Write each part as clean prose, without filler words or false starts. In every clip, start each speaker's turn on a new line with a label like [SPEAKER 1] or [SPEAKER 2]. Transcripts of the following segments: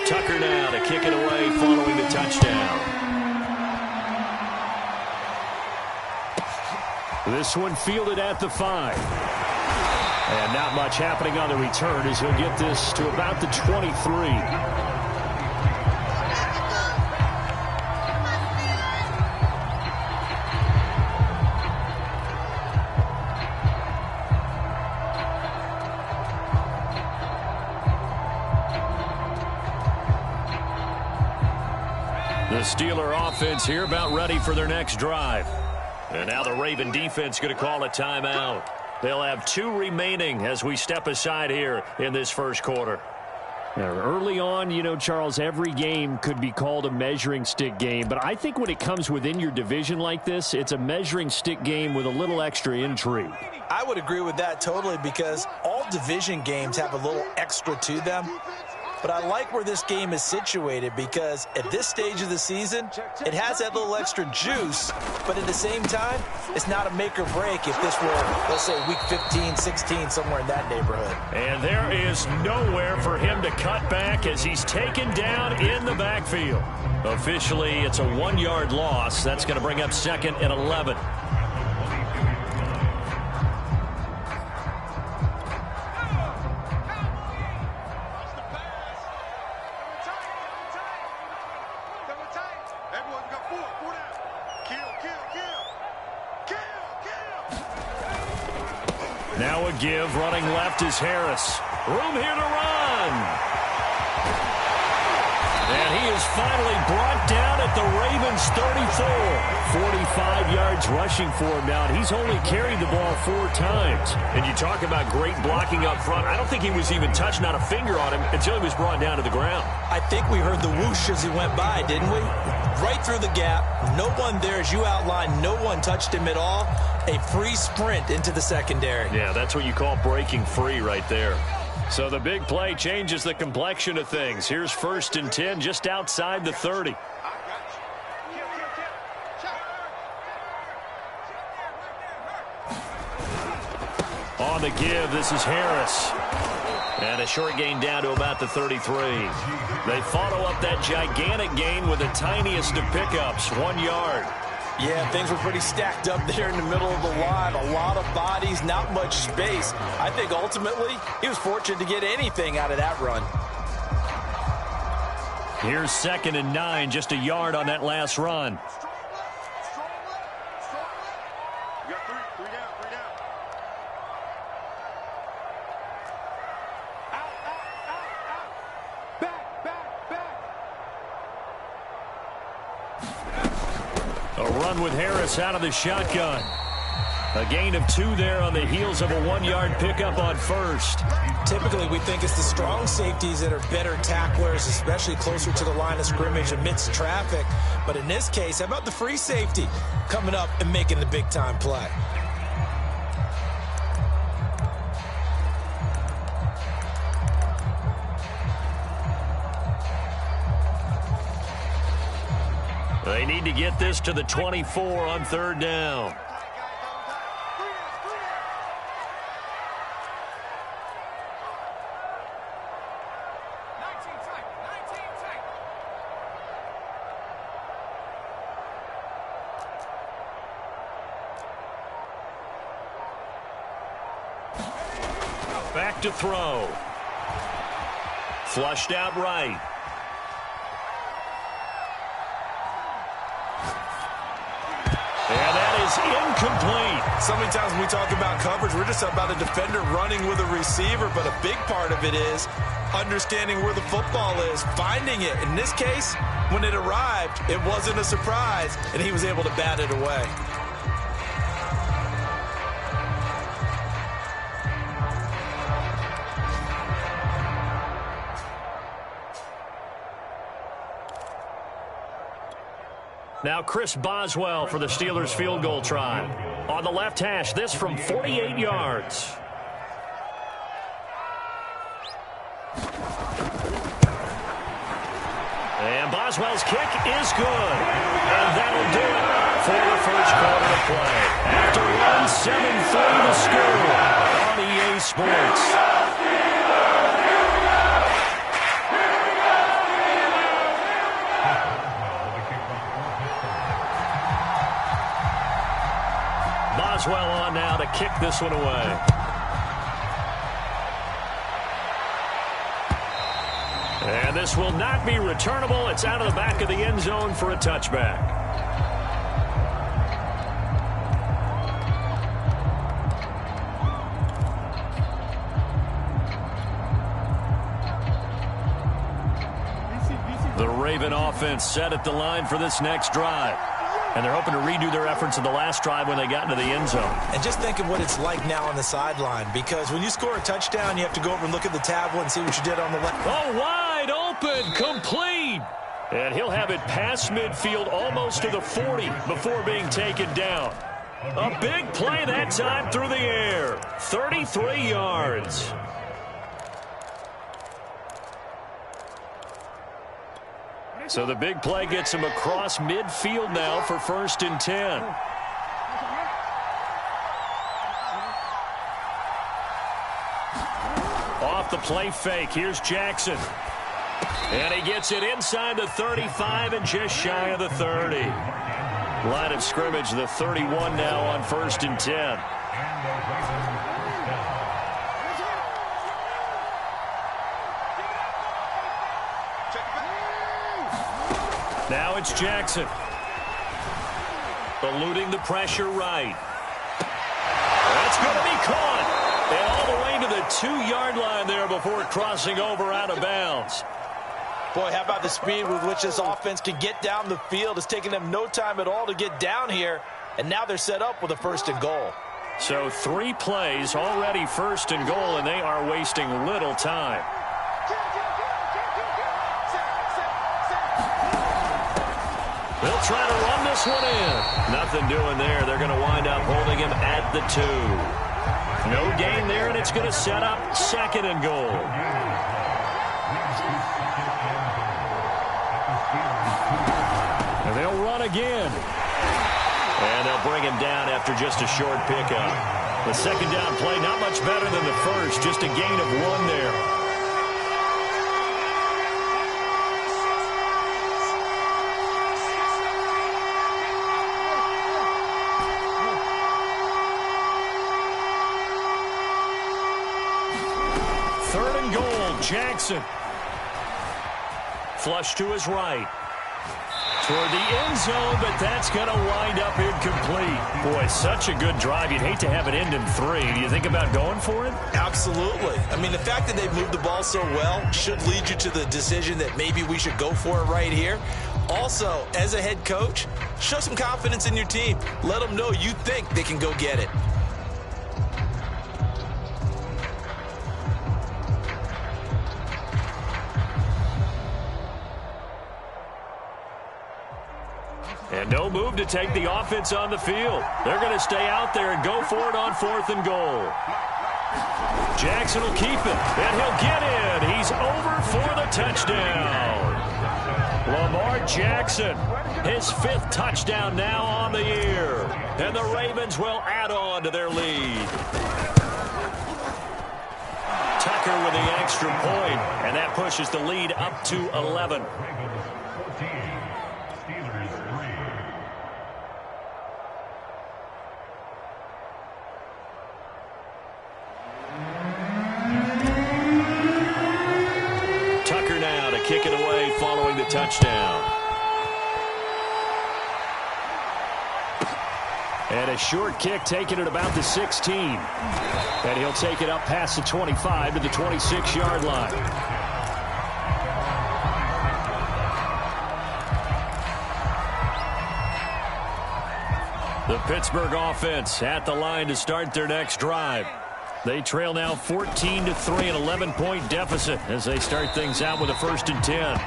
[SPEAKER 1] Tucker now to kick it away following the touchdown. This one fielded at the 5. And not much happening on the return as he'll get this to about the 23. The Steeler offense here about ready for their next drive. And now the Raven defense going to call a timeout. They'll have 2 remaining as we step aside here in this first quarter. Now, early on, you know, Charles, every game could be called a measuring stick game. But I think when it comes within your division like this, it's a measuring stick game with a little extra intrigue.
[SPEAKER 2] I would agree with that totally because all division games have a little extra to them. But I like where this game is situated because at this stage of the season, it has that little extra juice, but at the same time, it's not a make or break if this were, let's say, week 15, 16, somewhere in that neighborhood.
[SPEAKER 1] And there is nowhere for him to cut back as he's taken down in the backfield. Officially, it's a 1-yard loss. That's going to bring up 2nd and 11. Now a give, running left is Harris. Room here to run. And he is finally brought down at the Ravens 34. 45 yards rushing for him now, and he's only carried the ball 4 times. And you talk about great blocking up front. I don't think he was even touched, not a finger on him, until he was brought down to the ground.
[SPEAKER 2] I think we heard the whoosh as he went by, didn't we? Right through the gap. No one there, as you outlined. No one touched him at all. A free sprint into the secondary.
[SPEAKER 1] Yeah, that's what you call breaking free right there. So the big play changes the complexion of things. Here's 1st and 10 just outside the 30. On the give, this is Harris. And a short gain down to about the 33. They follow up that gigantic gain with the tiniest of pickups, 1 yard.
[SPEAKER 2] Yeah, things were pretty stacked up there in the middle of the line. A lot of bodies, not much space. I think ultimately he was fortunate to get anything out of that run.
[SPEAKER 1] Here's 2nd and 9, just a yard on that last run. A run with Harris out of the shotgun. A gain of 2 there on the heels of a 1-yard pickup on 1st.
[SPEAKER 2] Typically, we think it's the strong safeties that are better tacklers, especially closer to the line of scrimmage amidst traffic. But in this case, how about the free safety coming up and making the big-time play?
[SPEAKER 1] They need to get this to the 24 on 3rd down. Back to throw. Flushed out right. And that is incomplete.
[SPEAKER 2] So many times when we talk about coverage, we're just about a defender running with a receiver, but a big part of it is understanding where the football is, finding it. In this case, when it arrived, it wasn't a surprise, and he was able to bat it away.
[SPEAKER 1] Now Chris Boswell for the Steelers field goal try. On the left hash, this from 48 yards. And Boswell's kick is good. And that'll do it for the first quarter of play. After one, 7-3 to score on EA Sports. kick this one away. And this will not be returnable. It's out of the back of the end zone for a touchback. The Raven offense set at the line for this next drive. And they're hoping to redo their efforts in the last drive when they got into the end zone.
[SPEAKER 2] And just think of what it's like now on the sideline, because when you score a touchdown, you have to go over and look at the tablet and see what you did on the left.
[SPEAKER 1] Oh, wide open, complete. And he'll have it past midfield almost to the 40 before being taken down. A big play that time through the air. 33 yards. So the big play gets him across midfield now for 1st and 10. Off the play fake, here's Jackson. And he gets it inside the 35 and just shy of the 30. Line of scrimmage, the 31 now on 1st and 10. Now it's Jackson. Eluding the pressure right. That's going to be caught. And all the way to the 2-yard line there before crossing over out of bounds.
[SPEAKER 2] Boy, how about the speed with which this offense can get down the field? It's taking them no time at all to get down here. And now they're set up with a 1st and goal.
[SPEAKER 1] So 3 plays already 1st and goal, and they are wasting little time. They'll try to run this one in. Nothing doing there. They're going to wind up holding him at the 2. No gain there, and it's going to set up 2nd and goal. And they'll run again. And they'll bring him down after just a short pickup. The 2nd down play, not much better than the first. Just a gain of 1 there. Jackson. Flush to his right. Toward the end zone, but that's going to wind up incomplete. Boy, such a good drive. You'd hate to have it end in 3. Do you think about going for it?
[SPEAKER 2] Absolutely. I mean, the fact that they've moved the ball so well should lead you to the decision that maybe we should go for it right here. Also, as a head coach, show some confidence in your team. Let them know you think they can go get it.
[SPEAKER 1] And no move to take the offense on the field. They're going to stay out there and go for it on 4th and goal. Jackson will keep it, and he'll get in. He's over for the touchdown. Lamar Jackson, his 5th touchdown now on the year. And the Ravens will add on to their lead. Tucker with the extra point, and that pushes the lead up to 11. Kick it away following the touchdown. And a short kick taken at about the 16. And he'll take it up past the 25 to the 26-yard line. The Pittsburgh offense at the line to start their next drive. They trail now 14-3, an 11-point deficit as they start things out with a 1st and 10.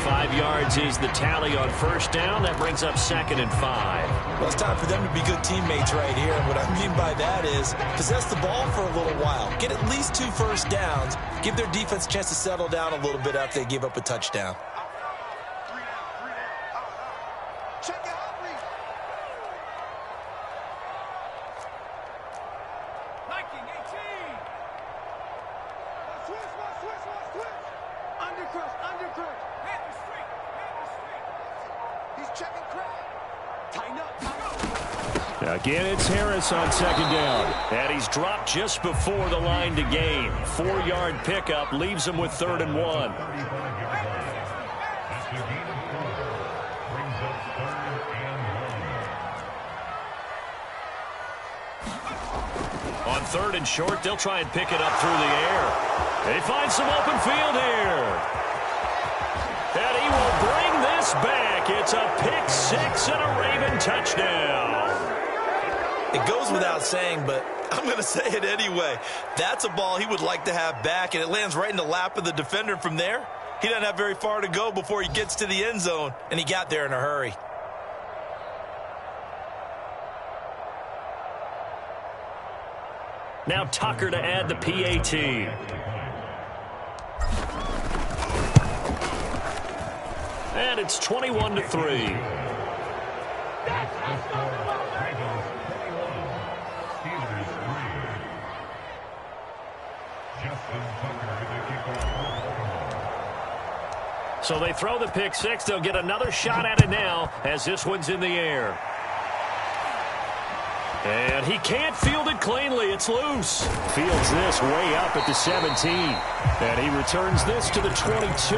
[SPEAKER 1] 5 yards is the tally on 1st down. That brings up 2nd and 5.
[SPEAKER 2] Well, it's time for them to be good teammates right here. And what I mean by that is possess the ball for a little while. Get at least 2 first downs. Give their defense a chance to settle down a little bit after they give up a touchdown.
[SPEAKER 3] Again, it's Harris on second down.
[SPEAKER 1] And he's dropped just before the line to gain. 4-yard pickup leaves him with 3rd and 1. On 3rd and short, they'll try and pick it up through the air. They find some open field here. And he will bring this back. It's a pick 6 and a Raven touchdown.
[SPEAKER 2] It goes without saying, but I'm going to say it anyway. That's a ball he would like to have back, and it lands right in the lap of the defender from there. He doesn't have very far to go before he gets to the end zone, and he got there in a hurry.
[SPEAKER 1] Now Tucker to add the PAT. And it's 21-3. So they throw the pick 6. They'll get another shot at it now as this one's in the air. And he can't field it cleanly. It's loose.
[SPEAKER 3] Fields this way up at the 17. And he returns this to the 22.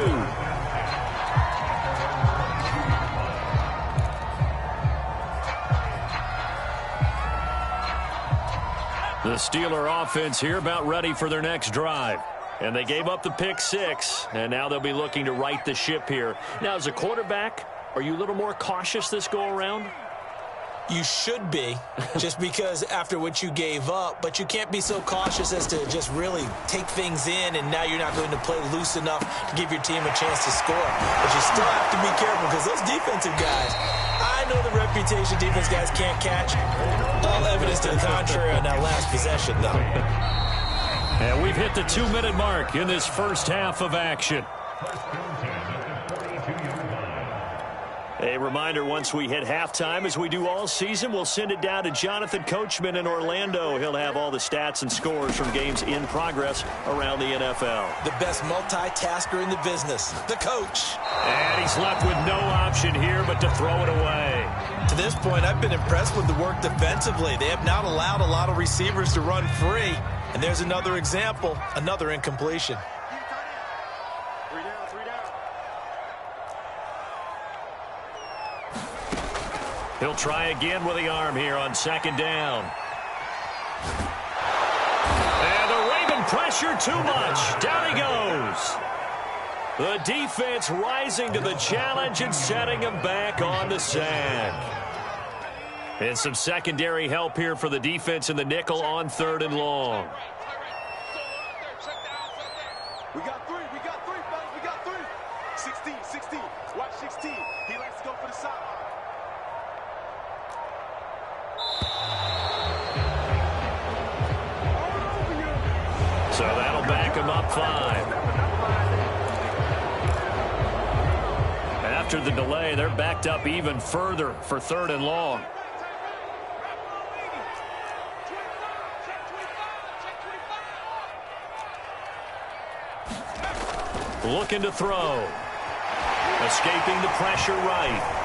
[SPEAKER 1] The Steeler offense here about ready for their next drive. And they gave up the pick 6, and now they'll be looking to right the ship here. Now, as a quarterback, are you a little more cautious this go-around?
[SPEAKER 2] You should be, just because after what you gave up, but you can't be so cautious as to just really take things in, and now you're not going to play loose enough to give your team a chance to score. But you still have to be careful because those defensive guys, I know the reputation defense guys can't catch. All evidence to the contrary on that last possession, though.
[SPEAKER 1] And we've hit the 2-minute mark in this first half of action. A reminder, once we hit halftime, as we do all season, we'll send it down to Jonathan Coachman in Orlando. He'll have all the stats and scores from games in progress around the NFL.
[SPEAKER 2] The best multitasker in the business, the coach.
[SPEAKER 1] And he's left with no option here but to throw it away.
[SPEAKER 2] To this point, I've been impressed with the work defensively. They have not allowed a lot of receivers to run free. And there's another example, another incompletion.
[SPEAKER 1] He'll try again with the arm here on second down. And the Raven pressure too much. Down he goes. The defense rising to the challenge and setting him back on the sack. And some secondary help here for the defense in the nickel on 3rd and long.
[SPEAKER 4] We got three, fellas, we got three. 16, watch 16. He likes to go for the sideline.
[SPEAKER 1] So that'll back him up 5. After the delay, they're backed up even further for 3rd and long. Looking to throw. Escaping the pressure right.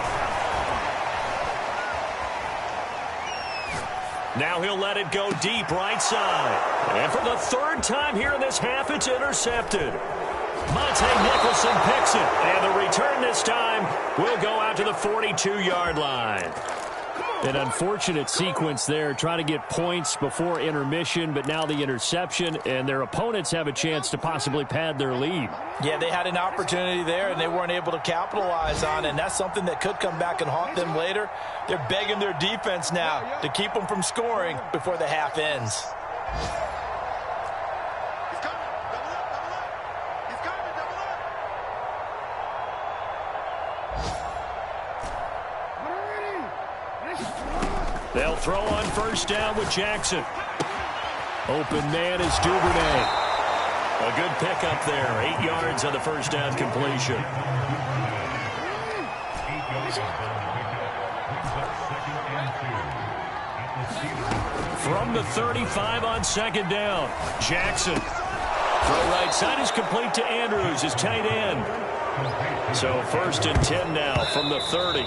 [SPEAKER 1] Now he'll let it go deep right side. And for the 3rd time here in this half, it's intercepted. Monte Nicholson picks it. And the return this time will go out to the 42-yard line.
[SPEAKER 3] An unfortunate sequence there, trying to get points before intermission, but now the interception, and their opponents have a chance to possibly pad their lead.
[SPEAKER 2] Yeah, they had an opportunity there, and they weren't able to capitalize on it, and that's something that could come back and haunt them later. They're begging their defense now to keep them from scoring before the half ends.
[SPEAKER 1] They'll throw on first down with Jackson. Open man is Duvernay. A good pickup there. 8 yards on the first down completion. From the 35 on second down, Jackson. Throw right side is complete to Andrews, his tight end. So 1st and 10 now from the 30.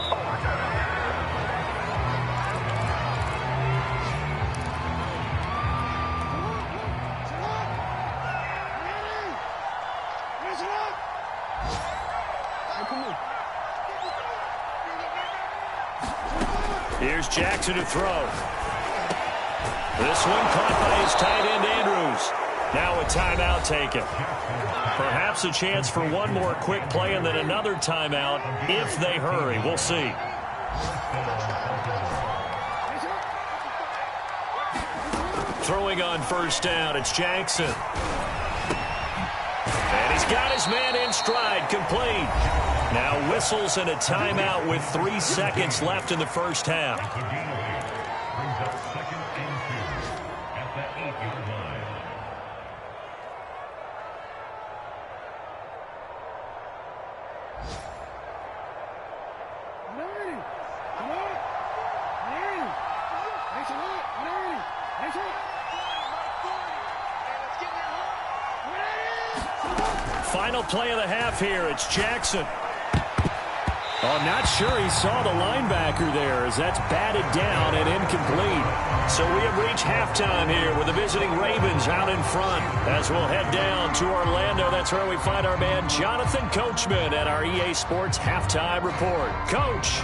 [SPEAKER 1] Here's Jackson to throw. This one caught by his tight end, Andrews. Now a timeout taken. Perhaps a chance for one more quick play and then another timeout if they hurry. We'll see. Throwing on first down, it's Jackson. And he's got his man in stride, complete. Now whistles and a timeout with 3 seconds left in the first half. Final play of the half here. It's Jackson.
[SPEAKER 3] Oh, I'm not sure he saw the linebacker there as that's batted down and incomplete.
[SPEAKER 1] So we have reached halftime here with the visiting Ravens out in front. As we'll head down to Orlando, that's where we find our man Jonathan Coachman at our EA Sports Halftime Report. Coach.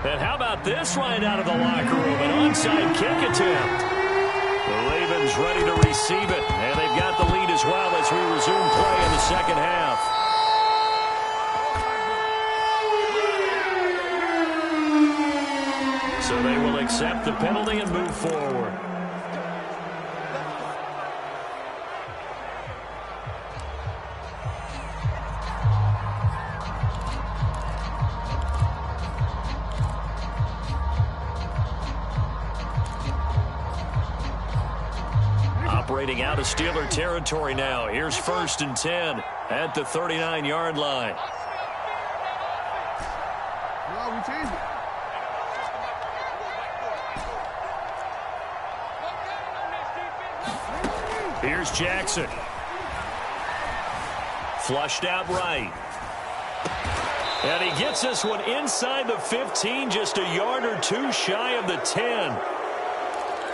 [SPEAKER 1] And how about this right out of the locker room? An onside kick attempt. The Ravens ready to receive it, and they've got the lead as well as we resume play in the second half. So they will accept the penalty and move forward. Operating out of Steeler territory now. Here's 1st and 10 at the 39-yard line.
[SPEAKER 5] No, we changed it.
[SPEAKER 1] Here's Jackson. Flushed out right. And he gets this one inside the 15, just a yard or two shy of the 10.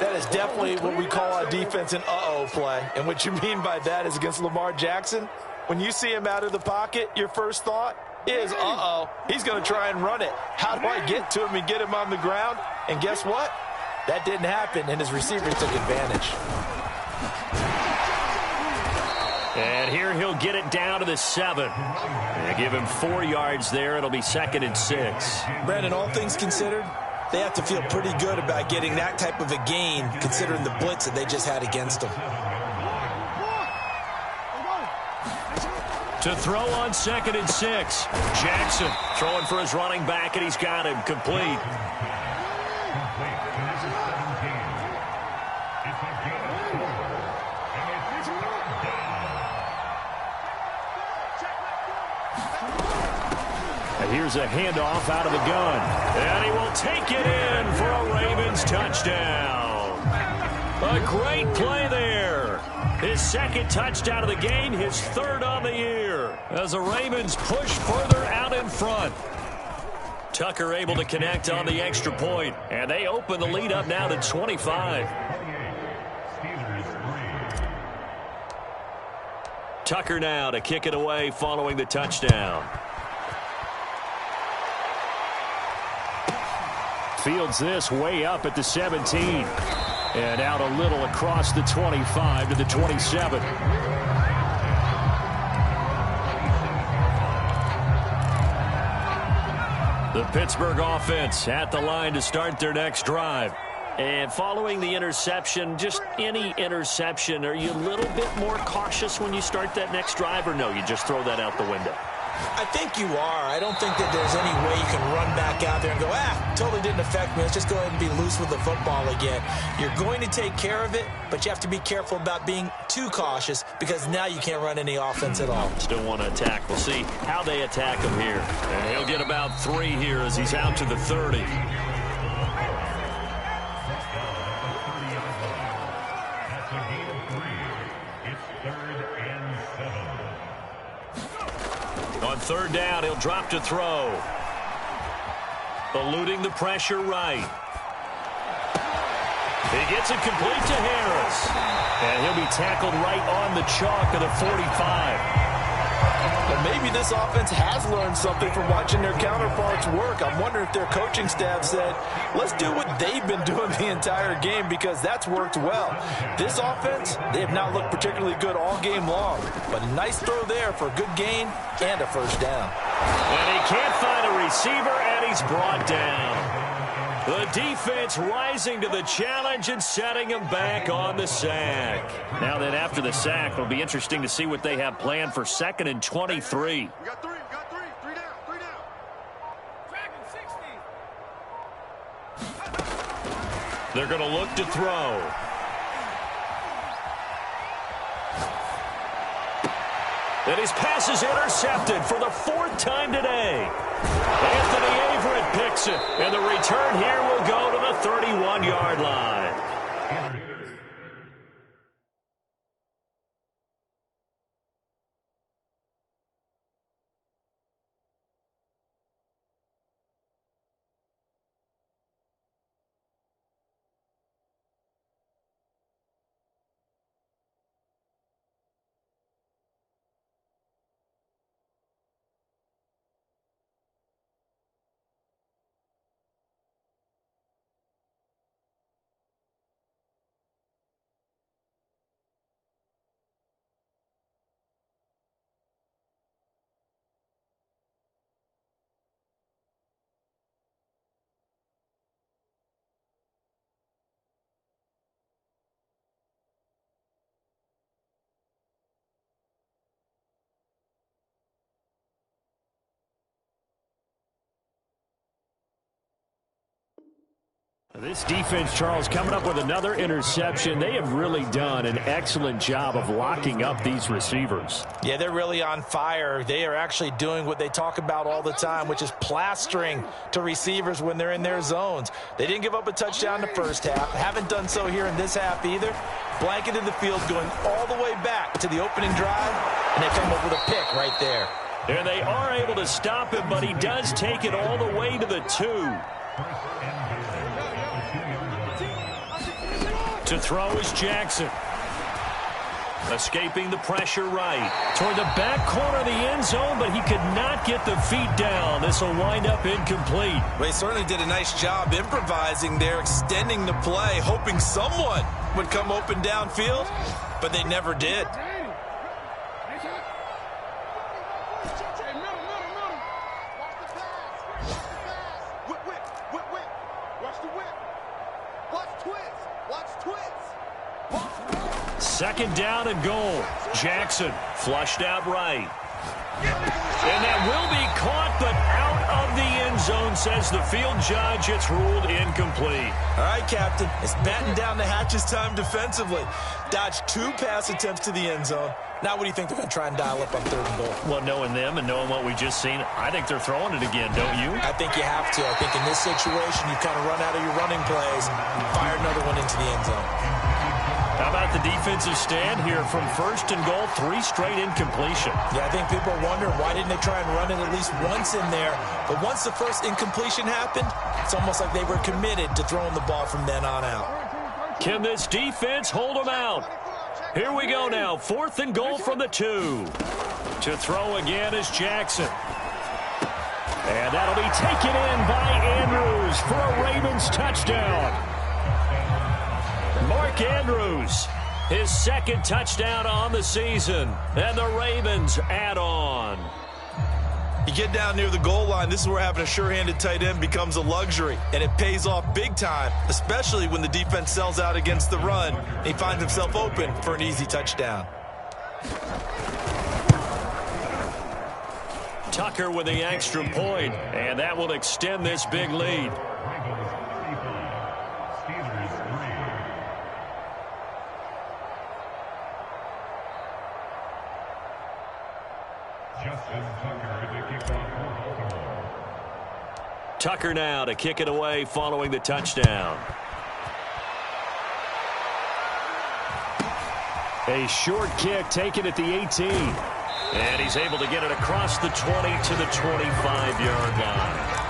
[SPEAKER 2] That is definitely what we call a defense an uh-oh play. And what you mean by that is against Lamar Jackson, when you see him out of the pocket, your first thought is, uh-oh, he's going to try and run it. How do I get to him and get him on the ground? And guess what? That didn't happen, and his receiver took advantage.
[SPEAKER 1] And here he'll get it down to the 7. They give him 4 yards there. It'll be 2nd and 6.
[SPEAKER 2] Brandon, all things considered, they have to feel pretty good about getting that type of a gain, considering the blitz that they just had against them.
[SPEAKER 1] To throw on 2nd and 6. Jackson throwing for his running back, and he's got him complete. Here's a handoff out of the gun. And he will take it in for a Ravens touchdown. A great play there. His 2nd touchdown of the game, his 3rd on the year. As the Ravens push further out in front. Tucker able to connect on the extra point. And they open the lead up now to 25. Tucker now to kick it away following the touchdown.
[SPEAKER 3] Fields this way up at the 17. And out a little across the 25 to the 27.
[SPEAKER 1] The Pittsburgh offense at the line to start their next drive. And following the interception, just any interception, are you a little bit more cautious when you start that next drive, or no, you just throw that out the window?
[SPEAKER 2] I think you are. I don't think that there's any way you can run back out there and go, totally didn't affect me. Let's just go ahead and be loose with the football again. You're going to take care of it, but you have to be careful about being too cautious because now you can't run any offense at all.
[SPEAKER 1] Still want to attack. We'll see how they attack him here. And he'll get about 3 here as he's out to the 30. On 3rd down, he'll drop to throw. Eluding the pressure right.
[SPEAKER 3] He gets it complete to Harris. And he'll be tackled right on the chalk of the 45.
[SPEAKER 2] But maybe this offense has learned something from watching their counterparts work. I'm wondering if their coaching staff said, let's do what they've been doing the entire game because that's worked well. This offense, they have not looked particularly good all game long. But a nice throw there for a good gain and a first down.
[SPEAKER 1] And he can't find a receiver, and he's brought down. The defense rising to the challenge and setting him back on the sack.
[SPEAKER 3] Now then, after the sack, it'll be interesting to see what they have planned for 2nd and 23.
[SPEAKER 4] We got three. Three down. Dragon 60.
[SPEAKER 1] They're going to look to throw. And his pass is intercepted for the 4th time today. Anthony Averett picks it, and the return here will go to the 31-yard line.
[SPEAKER 3] This defense, Charles, coming up with another interception. They have really done an excellent job of locking up these receivers.
[SPEAKER 2] Yeah, they're really on fire. They are actually doing what they talk about all the time, which is plastering to receivers when they're in their zones. They didn't give up a touchdown in the first half. Haven't done so here in this half either. Blanketed the field going all the way back to the opening drive, and they come up with a pick right there.
[SPEAKER 1] And they are able to stop him, but he does take it all the way to the 2. To throw is Jackson. Escaping the pressure right. Toward the back corner of the end zone, but he could not get the feet down. This will wind up incomplete.
[SPEAKER 2] They certainly did a nice job improvising there, extending the play, hoping someone would come open downfield, but they never did.
[SPEAKER 1] Second down and goal. Jackson flushed out right. And that will be caught, but out of the end zone, says the field judge. It's ruled incomplete.
[SPEAKER 2] All right, Captain. It's batten down the hatches time defensively. Dodged 2 pass attempts to the end zone. Now what do you think they're going to try and dial up on 3rd and goal?
[SPEAKER 1] Well, knowing them and knowing what we just seen, I think they're throwing it again, don't you?
[SPEAKER 2] I think you have to. I think in this situation, you kind of run out of your running plays, fire another one into the end zone.
[SPEAKER 1] How about the defensive stand here from 1st and goal, 3 straight incompletion?
[SPEAKER 2] Yeah, I think people are wondering why didn't they try and run it at least once in there. But once the first incompletion happened, it's almost like they were committed to throwing the ball from then on out.
[SPEAKER 1] Can this defense hold them out? Here we go now, 4th and goal from the 2. To throw again is Jackson. And that'll be taken in by Andrews for a Ravens touchdown. Mark Andrews, his 2nd touchdown on the season, and the Ravens add on.
[SPEAKER 2] You get down near the goal line, this is where having a sure-handed tight end becomes a luxury, and it pays off big time, especially when the defense sells out against the run. He finds himself open for an easy touchdown.
[SPEAKER 1] Tucker with the extra point, and that will extend this big lead. Tucker now to kick it away following the touchdown.
[SPEAKER 3] A short kick taken at the 18.
[SPEAKER 1] And he's able to get it across the 20 to the 25-yard line.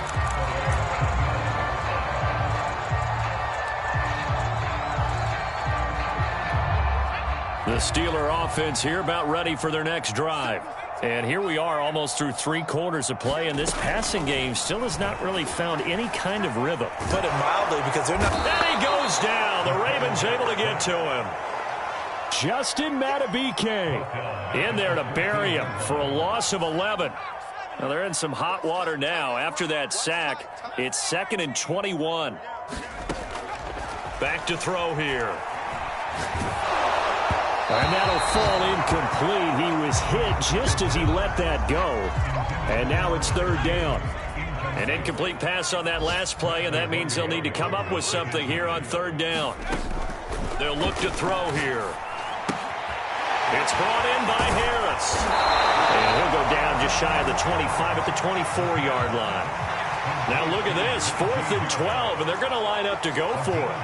[SPEAKER 1] The Steeler offense here about ready for their next drive. And here we are almost through 3 quarters of play, and this passing game still has not really found any kind of rhythm.
[SPEAKER 2] Put it mildly, because they're not.
[SPEAKER 1] And he goes down. The Ravens able to get to him.
[SPEAKER 3] Justin Madubuike
[SPEAKER 1] In there to bury him for a loss of 11. Now they're in some hot water now. After that sack, it's 2nd and 21. Back to throw here.
[SPEAKER 3] And that'll fall incomplete. He was hit just as he let that go. And now it's 3rd down.
[SPEAKER 1] An incomplete pass on that last play, and that means they'll need to come up with something here on 3rd down. They'll look to throw here. It's brought in by Harris. And he'll go down just shy of the 25 at the 24-yard line. Now look at this, 4th and 12, and they're going to line up to go for it.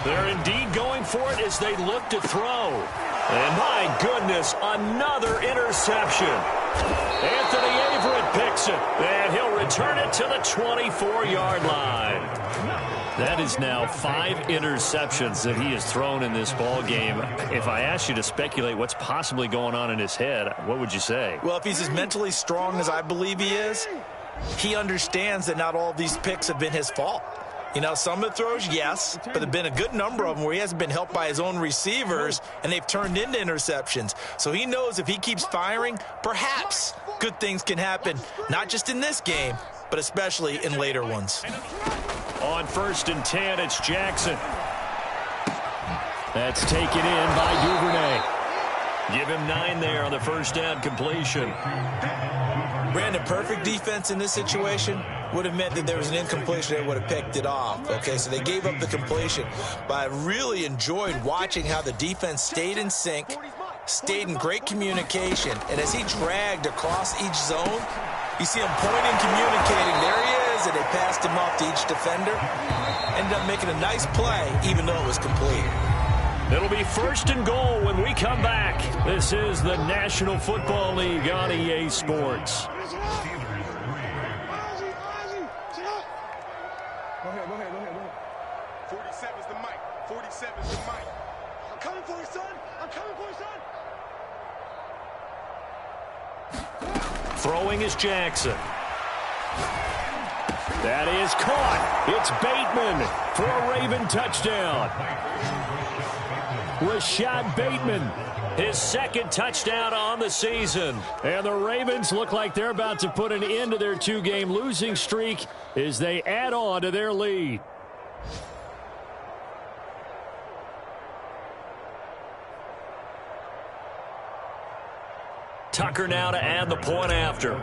[SPEAKER 1] They're indeed going for it as they look to throw. And my goodness, another interception. Anthony Averett picks it, and he'll return it to the 24-yard line. That is now 5 interceptions that he has thrown in this ball game. If I asked you to speculate what's possibly going on in his head, what would you say?
[SPEAKER 2] Well, if he's as mentally strong as I believe he is, he understands that not all of these picks have been his fault. You know, some of the throws, yes, but there have been a good number of them where he hasn't been helped by his own receivers, and they've turned into interceptions. So he knows if he keeps firing, perhaps good things can happen, not just in this game, but especially in later ones.
[SPEAKER 1] On 1st and 10, it's Jackson.
[SPEAKER 3] That's taken in by Duvernay.
[SPEAKER 1] Give him 9 there on the 1st down completion.
[SPEAKER 2] Brandon, perfect defense in this situation would have meant that there was an incompletion that would have picked it off. Okay, so they gave up the completion. But I really enjoyed watching how the defense stayed in sync, stayed in great communication. And as he dragged across each zone, you see him pointing, communicating. There he is, and they passed him off to each defender. Ended up making a nice play, even though it was complete.
[SPEAKER 1] It'll be 1st and goal when we come back. This is the National Football League on EA Sports.
[SPEAKER 5] Go ahead.
[SPEAKER 4] 47's the mic. 47's the mic. I'm coming for you, son. I'm coming for you, son.
[SPEAKER 1] Throwing is Jackson.
[SPEAKER 3] That is caught. It's Bateman for a Raven touchdown. Rashad Bateman,
[SPEAKER 1] His 2nd touchdown on the season.
[SPEAKER 3] and the Ravens look like they're about to put an end to their 2-game losing streak as they add on to their lead.
[SPEAKER 1] Tucker now to add the point after.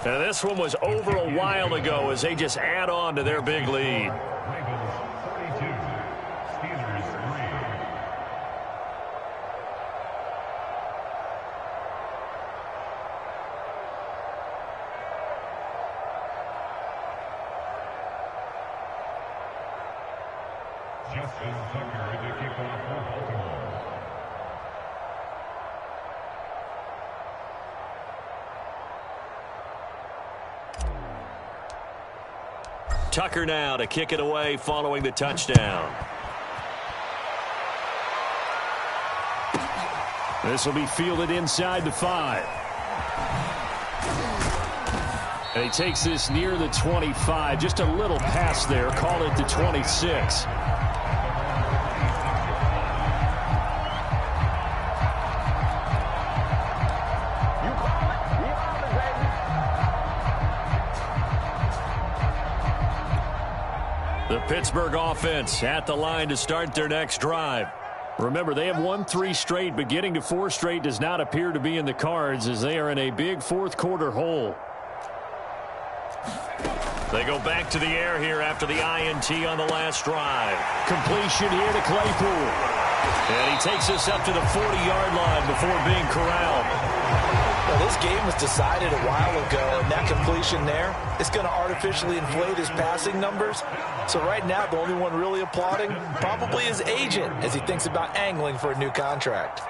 [SPEAKER 1] And this one was over a while ago as they just add on to their big lead.
[SPEAKER 6] Justin Tucker to kick off for Baltimore.
[SPEAKER 1] Tucker now to kick it away following the touchdown.
[SPEAKER 3] This will be fielded inside the 5. And he takes this near the 25. Just a little pass there. Call it the 26.
[SPEAKER 1] The Pittsburgh offense at the line to start their next drive.
[SPEAKER 3] Remember, they have won 3 straight, but getting to 4 straight does not appear to be in the cards as they are in a big 4th quarter hole.
[SPEAKER 1] They go back to the air here after the INT on the last drive.
[SPEAKER 3] Completion here to Claypool.
[SPEAKER 1] And he takes us up to the 40-yard line before being corralled.
[SPEAKER 2] Well, this game was decided a while ago, and that completion there is going to artificially inflate his passing numbers. So right now, the only one really applauding probably his agent as he thinks about angling for a new contract.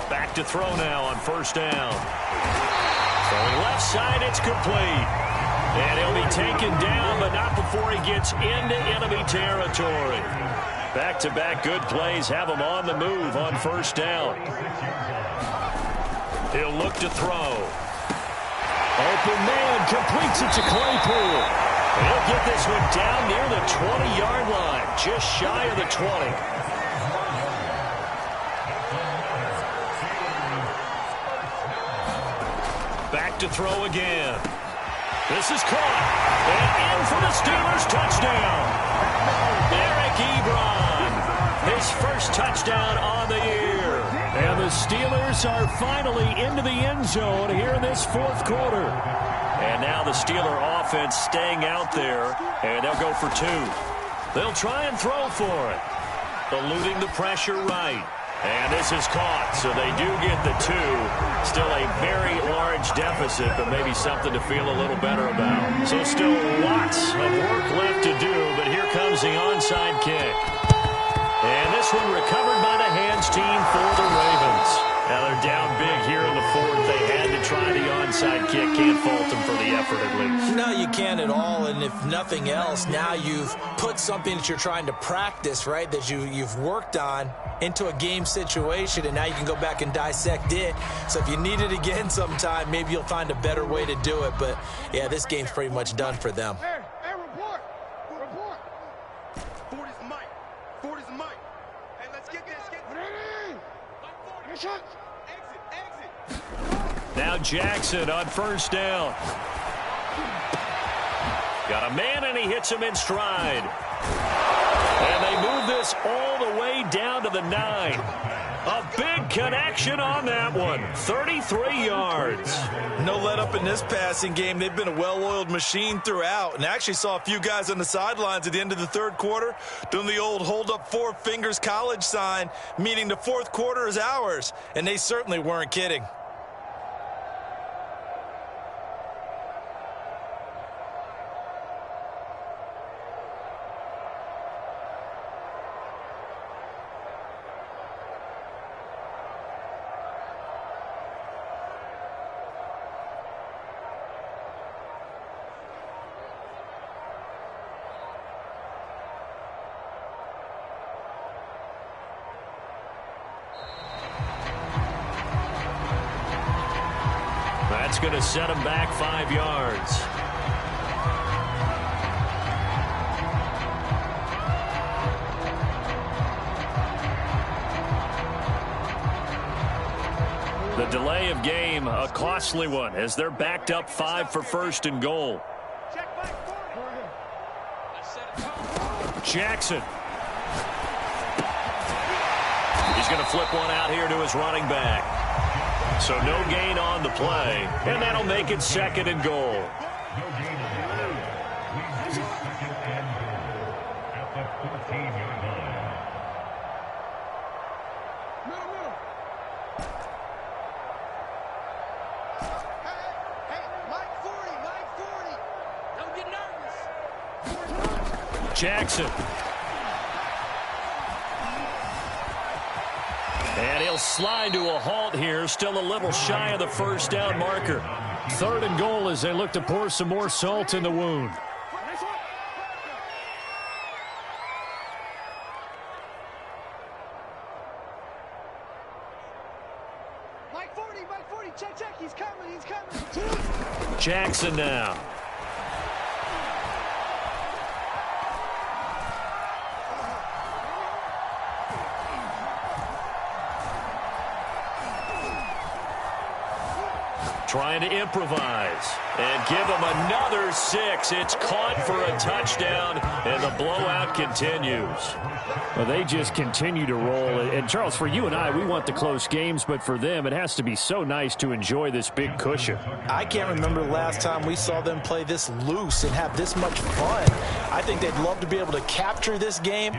[SPEAKER 1] Back to throw now on 1st down. Throwing left side, it's complete. And he'll be taken down, but not before he gets into enemy territory. Back-to-back good plays have him on the move on first down. He'll look to throw.
[SPEAKER 3] Open man completes it to Claypool.
[SPEAKER 1] He'll get this one down near the 20-yard line, just shy of the 20. Back to throw again. This is caught. And in for the Steelers touchdown. Eric Ebron, his first touchdown on the year.
[SPEAKER 3] And the Steelers are finally into the end zone here in this fourth quarter.
[SPEAKER 1] And now the Steeler offense staying out there, and they'll go for two. They'll try and throw for it. Eluding the pressure right. And this is caught, so they do get the two. Still a very large deficit, but maybe something to feel a little better about. So still lots of work left to do, but here comes the onside kick. And this one recovered by the hands team for the Ravens. Now they're down big here in the fourth. They had to try the onside kick. Can't fault them for the effort at least.
[SPEAKER 2] No, you can't at all. And if nothing else, now you've put something that you're trying to practice, right, that you've worked on into a game situation, and now you can go back and dissect it. So if you need it again sometime, maybe you'll find a better way to do it. But, yeah, this game's pretty much done for them.
[SPEAKER 4] Hey, report. Ford is Mike. Hey, let's get this. Exit.
[SPEAKER 1] Now Jackson on first down. Got a man, and he hits him in stride. And they move this all the way down to the 9. A big connection on that one. 33 yards.
[SPEAKER 2] No let up in this passing game. They've been a well-oiled machine throughout. And I actually saw a few guys on the sidelines at the end of the third quarter doing the old hold up four fingers college sign, meaning the fourth quarter is ours. And they certainly weren't kidding.
[SPEAKER 1] That's going to set him back 5 yards. The delay of game, a costly one, as they're backed up 5 for first and goal. Jackson. He's going to flip one out here to his running back. So no gain on the play, and that'll make it second and goal. Jackson. And he'll slide to a halt here, still a little shy of the first down marker.
[SPEAKER 3] Third and goal as they look to pour some more salt in the wound.
[SPEAKER 4] Mike 40, check, he's coming.
[SPEAKER 1] Jackson now. Trying to improvise and give him another 6. It's caught for a touchdown, and the blowout continues.
[SPEAKER 3] Well, they just continue to roll. And, Charles, for you and I, we want the close games, but for them, it has to be so nice to enjoy this big cushion.
[SPEAKER 2] I can't remember the last time we saw them play this loose and have this much fun. I think they'd love to be able to capture this game,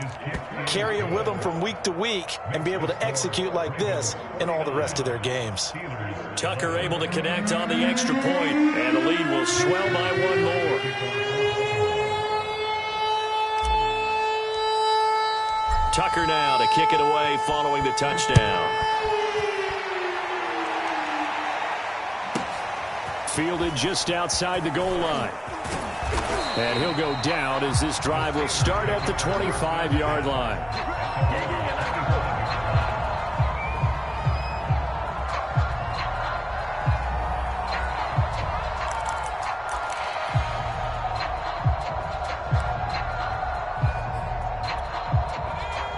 [SPEAKER 2] carry it with them from week to week, and be able to execute like this in all the rest of their games.
[SPEAKER 1] Tucker able to connect on the extra point, and the lead will swell by one more. Tucker now to kick it away following the touchdown.
[SPEAKER 3] Fielded just outside the goal line. And he'll go down as this drive will start at the 25-yard line.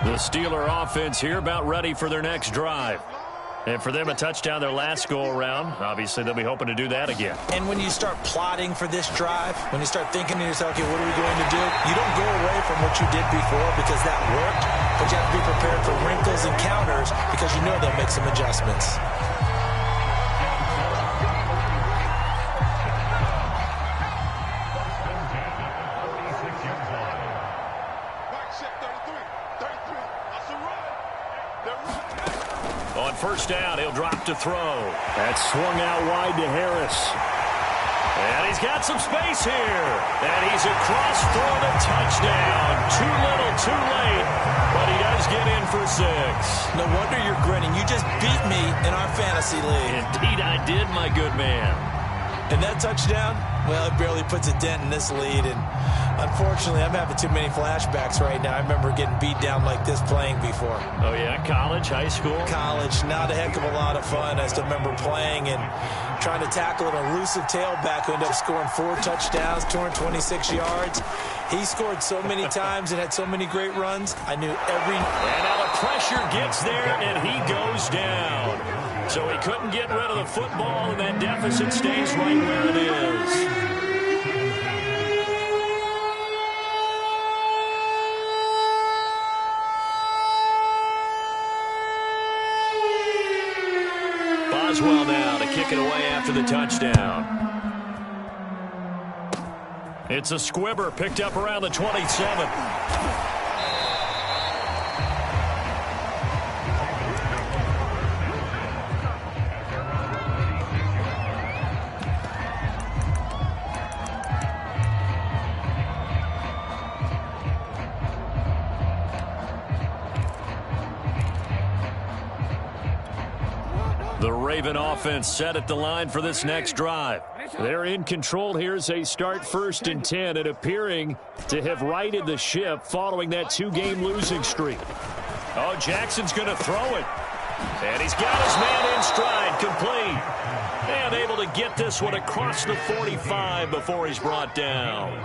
[SPEAKER 3] The Steeler offense here about ready for their next drive. And for them, a touchdown their last go-around. Obviously, they'll be hoping to do that again.
[SPEAKER 2] And when you start plotting for this drive, when you start thinking to yourself, okay, what are we going to do? You don't go away from what you did before because that worked, but you have to be prepared for wrinkles and counters because you know they'll make some adjustments.
[SPEAKER 1] On first down, he'll drop to throw.
[SPEAKER 3] That's swung out wide to Harris.
[SPEAKER 1] And he's got some space here. And he's across for the touchdown. Too little, too late. But he does get in for 6.
[SPEAKER 2] No wonder you're grinning. You just beat me in our fantasy league.
[SPEAKER 1] Indeed I did, my good man.
[SPEAKER 2] And that touchdown, well, it barely puts a dent in this lead. And unfortunately, I'm having too many flashbacks right now. I remember getting beat down like this playing before.
[SPEAKER 1] Oh, yeah? College, high school?
[SPEAKER 2] College, not a heck of a lot of fun. I still remember playing and trying to tackle an elusive tailback who ended up scoring 4 touchdowns, 226 yards. He scored so many times and had so many great runs. I knew every...
[SPEAKER 1] And now the pressure gets there, and he goes down. So he couldn't get rid of the football, and that deficit stays right where it is. Boswell now to kick it away after the touchdown. It's a squibber picked up around the 27. The Raven offense set at the line for this next drive.
[SPEAKER 3] They're in control here as they start 1st and 10 and appearing to have righted the ship following that 2-game losing streak.
[SPEAKER 1] Oh, Jackson's going to throw it. And he's got his man in stride, complete. And able to get this one across the 45 before he's brought down.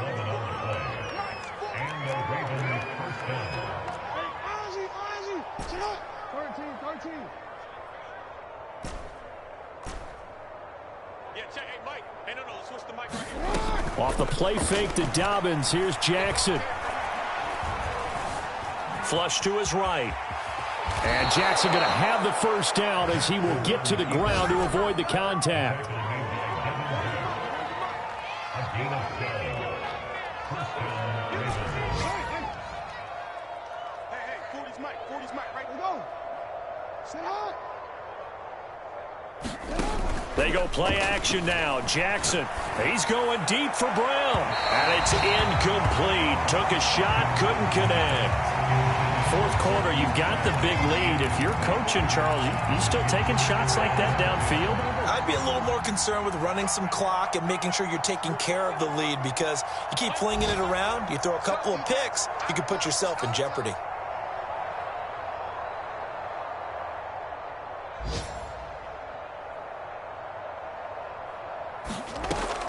[SPEAKER 3] Off the play fake to Dobbins. Here's Jackson.
[SPEAKER 1] Flush to his right.
[SPEAKER 3] And Jackson going to have the first down as he will get to the ground to avoid the contact.
[SPEAKER 4] Hey, 40's Mike, right? We go. Sit out.
[SPEAKER 1] They go play action now. Jackson, he's going deep for Brown. And it's incomplete. Took a shot, couldn't connect. 4th quarter, you've got the big lead. If you're coaching, Charles, you still taking shots like that downfield?
[SPEAKER 2] I'd be a little more concerned with running some clock and making sure you're taking care of the lead because you keep flinging it around, you throw a couple of picks, you can put yourself in jeopardy.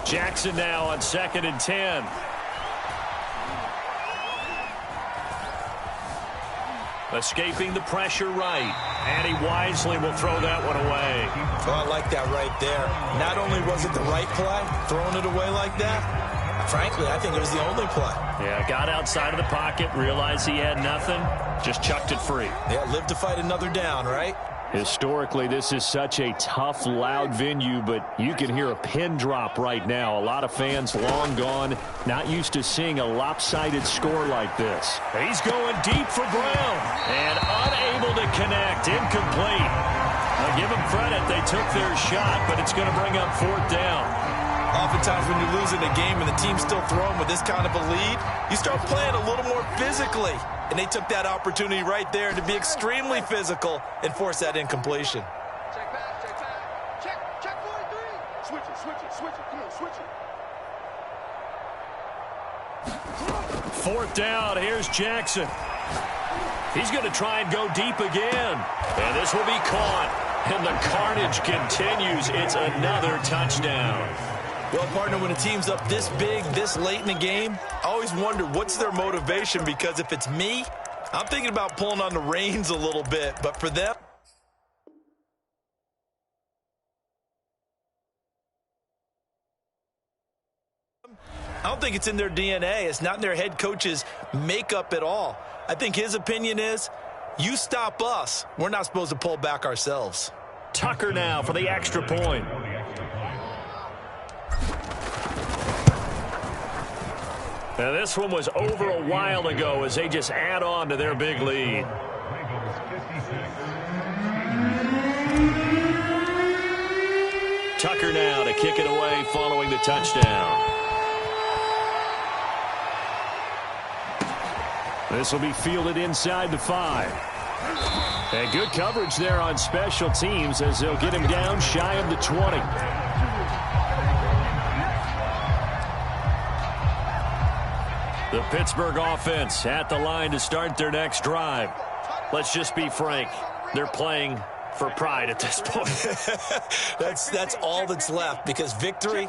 [SPEAKER 1] Jackson now on 2nd and 10. Escaping the pressure right. And he wisely will throw that one away.
[SPEAKER 2] Oh, I like that right there. Not only was it the right play, throwing it away like that, frankly, I think it was the only play.
[SPEAKER 1] Yeah, got outside of the pocket, realized he had nothing, just chucked it free.
[SPEAKER 2] Yeah, live to fight another down, right?
[SPEAKER 3] Historically, this is such a tough, loud venue, but you can hear a pin drop right now. A lot of fans long gone, not used to seeing a lopsided score like this.
[SPEAKER 1] He's going deep for Brown and unable to connect. Incomplete. I'll give them credit. They took their shot, but it's going to bring up 4th down.
[SPEAKER 2] Oftentimes when you're losing a game and the team's still throwing with this kind of a lead, you start playing a little more physically. And they took that opportunity right there to be extremely physical and force that incompletion.
[SPEAKER 4] Check back. Check 43. Switch it. Come on, switch it.
[SPEAKER 1] Fourth down, here's Jackson. He's going to try and go deep again. And this will be caught. And the carnage continues. It's another touchdown.
[SPEAKER 2] Well, partner, when a team's up this big, this late in the game, I always wonder what's their motivation, because if it's me, I'm thinking about pulling on the reins a little bit. But for them, I don't think it's in their DNA. It's not in their head coach's makeup at all. I think his opinion is, you stop us, we're not supposed to pull back ourselves.
[SPEAKER 1] Tucker now for the extra point. Now this one was over a while ago as they just add on to their big lead. Tucker now to kick it away following the touchdown. This will be fielded inside the 5. And good coverage there on special teams as they'll get him down shy of the 20. The Pittsburgh offense at the line to start their next drive. Let's just be frank. They're playing for pride at this point.
[SPEAKER 2] That's all that's left, because victory,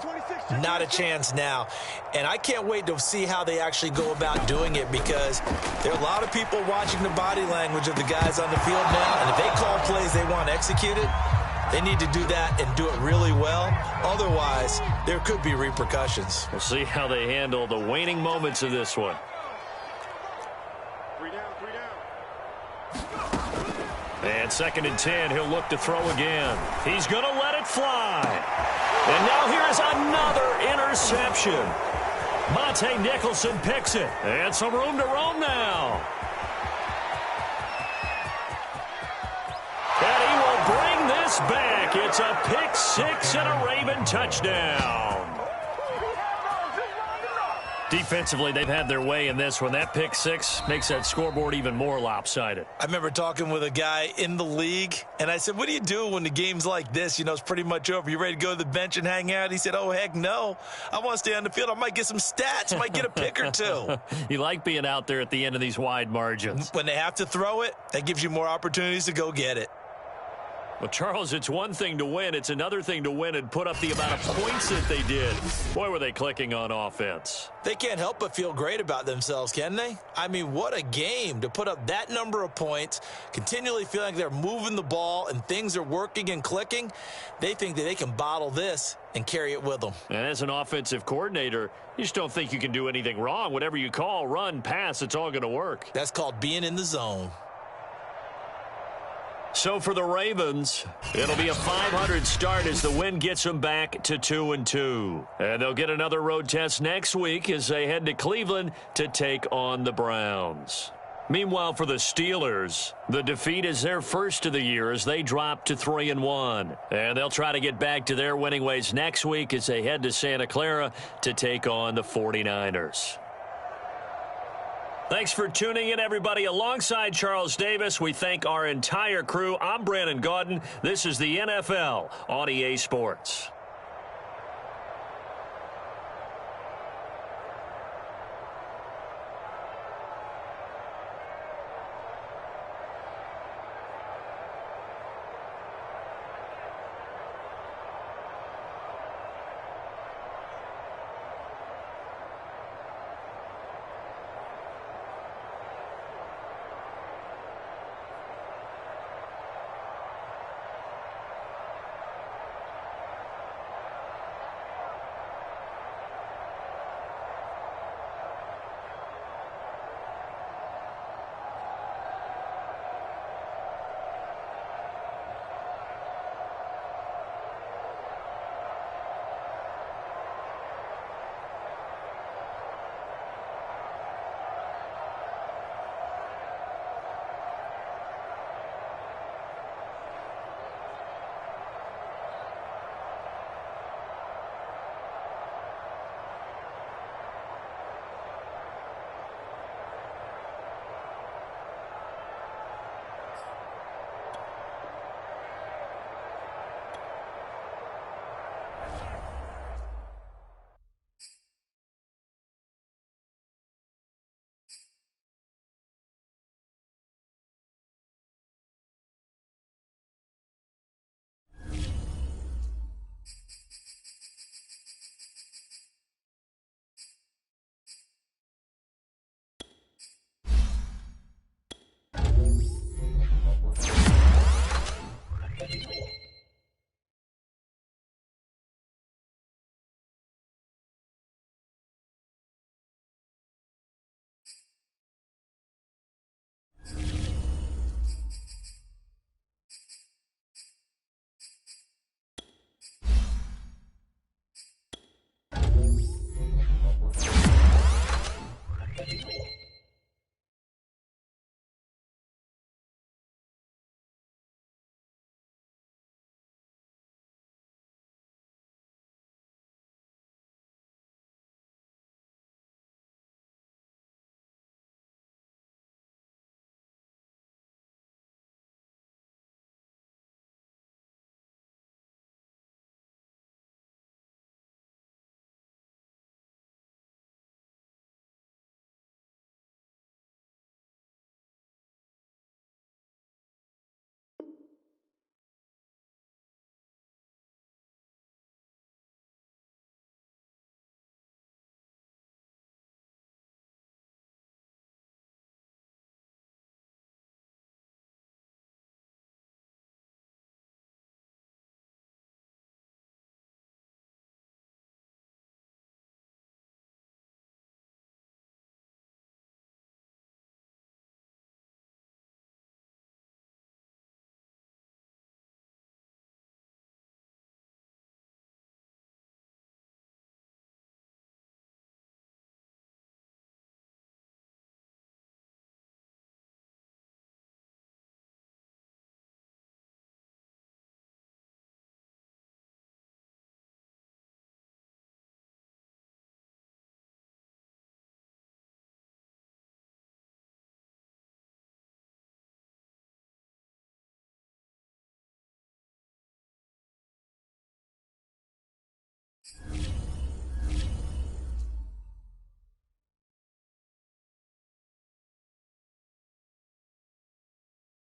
[SPEAKER 2] not a chance now. And I can't wait to see how they actually go about doing it, because there are a lot of people watching the body language of the guys on the field now, and if they call plays they want executed, they need to do that and do it really well. Otherwise, there could be repercussions.
[SPEAKER 1] We'll see how they handle the waning moments of this one.
[SPEAKER 4] 3 down, 3 down.
[SPEAKER 1] And 2nd and 10, he'll look to throw again. He's going to let it fly. And now here's another interception. Monte Nicholson picks it. And some room to roam now. And he will bring this back. It's a pick 6 and a Raven touchdown. Defensively, they've had their way in this one. That pick 6 makes that scoreboard even more lopsided.
[SPEAKER 2] I remember talking with a guy in the league, and I said, what do you do when the game's like this? You know, it's pretty much over. You ready to go to the bench and hang out? He said, oh, heck no. I want to stay on the field. I might get some stats. Might get a pick or two.
[SPEAKER 1] You like being out there at the end of these wide margins.
[SPEAKER 2] When they have to throw it, that gives you more opportunities to go get it.
[SPEAKER 1] Well, Charles, it's one thing to win. It's another thing to win and put up the amount of points that they did. Boy, were they clicking on offense.
[SPEAKER 2] They can't help but feel great about themselves, can they? I mean, what a game to put up that number of points, continually feeling like they're moving the ball and things are working and clicking. They think that they can bottle this and carry it with them.
[SPEAKER 1] And as an offensive coordinator, you just don't think you can do anything wrong. Whatever you call, run, pass, it's all going to work.
[SPEAKER 2] That's called being in the zone.
[SPEAKER 1] So for the Ravens, it'll be a 500 start as the win gets them back to 2-2. And they'll get another road test next week as they head to Cleveland to take on the Browns. Meanwhile, for the Steelers, the defeat is their first of the year as they drop to 3-1. And they'll try to get back to their winning ways next week as they head to Santa Clara to take on the 49ers. Thanks for tuning in, everybody. Alongside Charles Davis, we thank our entire crew. I'm Brandon Gaudin. This is the NFL on EA Sports.